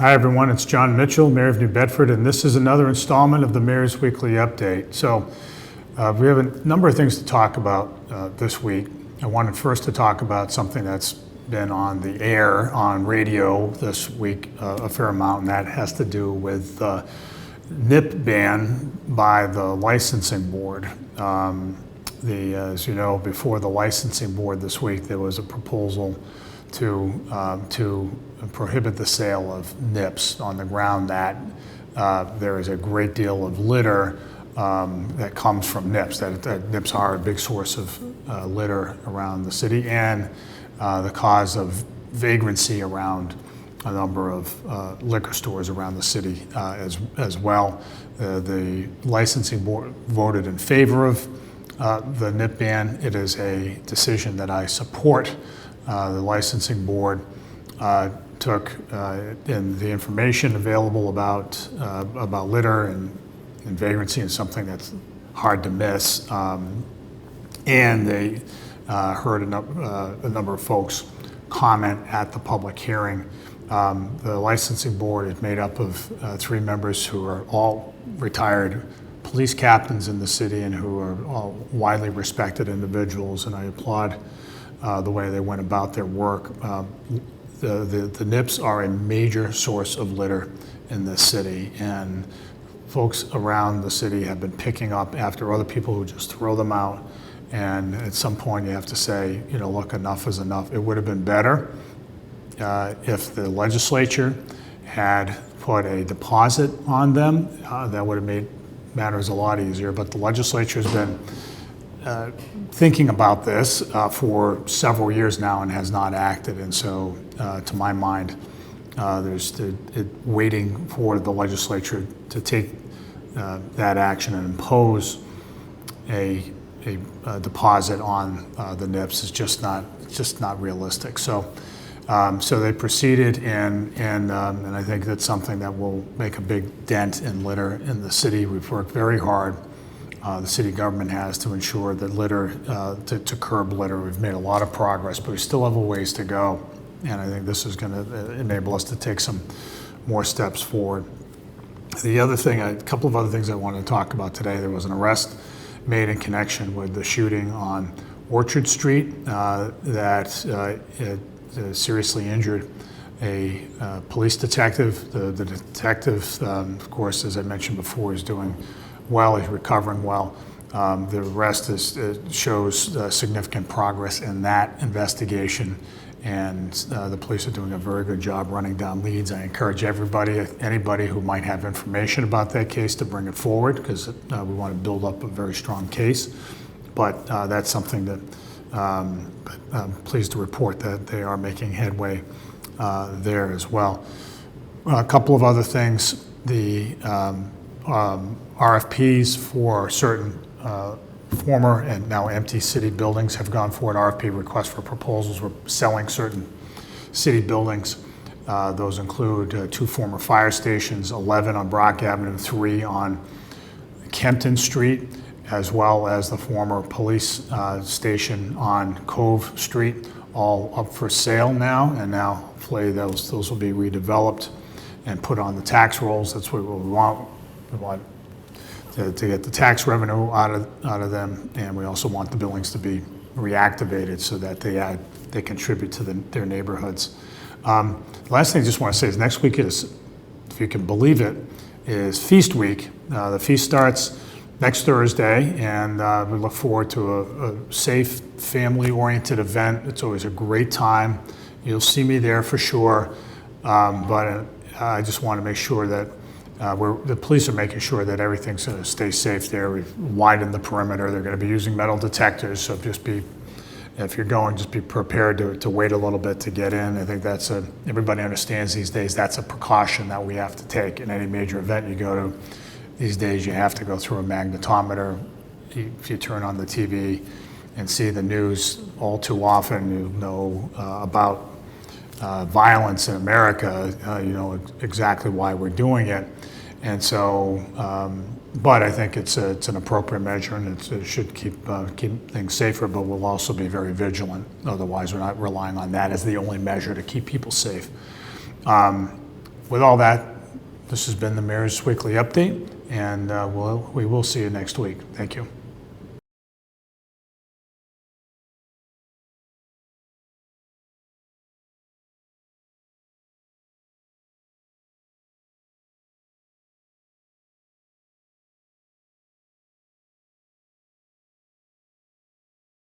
Hi everyone, it's Jon Mitchell, Mayor of New Bedford, and this is another installment of the Mayor's Weekly Update. So we have a number of things to talk about this week. I wanted first to talk about something that's been on the air on radio this week a fair amount, and that has to do with the NIP ban by the licensing board. As you know, before the licensing board this week, there was a proposal to prohibit the sale of NIPs on the ground that there is a great deal of litter that comes from NIPs, that NIPs are a big source of litter around the city and the cause of vagrancy around a number of liquor stores around the city as well. The licensing board voted in favor of the NIP ban. It is a decision that I support. The licensing board took in the information available about litter and vagrancy and something that's hard to miss, and they heard a number of folks comment at the public hearing. The licensing board is made up of 3 members who are all retired police captains in the city and who are all widely respected individuals, and I applaud the way they went about their work. The NIPs are a major source of litter in this city, and folks around the city have been picking up after other people who just throw them out. And at some point you have to say, look, enough is enough. It would have been better if the legislature had put a deposit on them. That would have made matters a lot easier, but the legislature has been thinking about this for several years now and has not acted. And so, to my mind, there's waiting for the legislature to take that action and impose a deposit on the NIPs is just not realistic. So they proceeded, and I think that's something that will make a big dent in litter in the city. We've worked very hard. The city government has to ensure that litter, to curb litter. We've made a lot of progress, but we still have a ways to go. And I think this is going to enable us to take some more steps forward. The other thing, a couple of other things I want to talk about today. There was an arrest made in connection with the shooting on Orchard Street that seriously injured a police detective. The detective, of course, as I mentioned before, is doing well. He's recovering well. The arrest shows significant progress in that investigation, and the police are doing a very good job running down leads. I encourage anybody who might have information about that case to bring it forward, because we want to build up a very strong case. But that's something that I'm pleased to report that they are making headway there as well. A couple of other things. The RFPs for certain former and now empty city buildings have gone forward. RFP requests for proposals. We're selling certain city buildings. Those include 2 former fire stations, 11 on Brock Avenue, 3 on Kempton Street, as well as the former police station on Cove Street, all up for sale now. And now hopefully those will be redeveloped and put on the tax rolls. That's what we want. We want to get the tax revenue out of them, and we also want the buildings to be reactivated so that they contribute to their neighborhoods. The last thing I just want to say is next week is, if you can believe it, is Feast Week. The feast starts next Thursday, and we look forward to a safe, family-oriented event. It's always a great time. You'll see me there for sure, but I just want to make sure that the police are making sure that everything's going to stay safe there. We've widened the perimeter. They're going to be using metal detectors, so if you're going, just be prepared to wait a little bit to get in. I think everybody understands these days that's a precaution that we have to take. In any major event you go to these days, you have to go through a magnetometer. If you turn on the TV and see the news all too often, you know about violence in America, you know exactly why we're doing it. And so, but I think it's an appropriate measure, and it should keep things safer, but we'll also be very vigilant. Otherwise, we're not relying on that as the only measure to keep people safe. with all that, this has been the Mayor's Weekly Update, and we will see you next week. Thank you.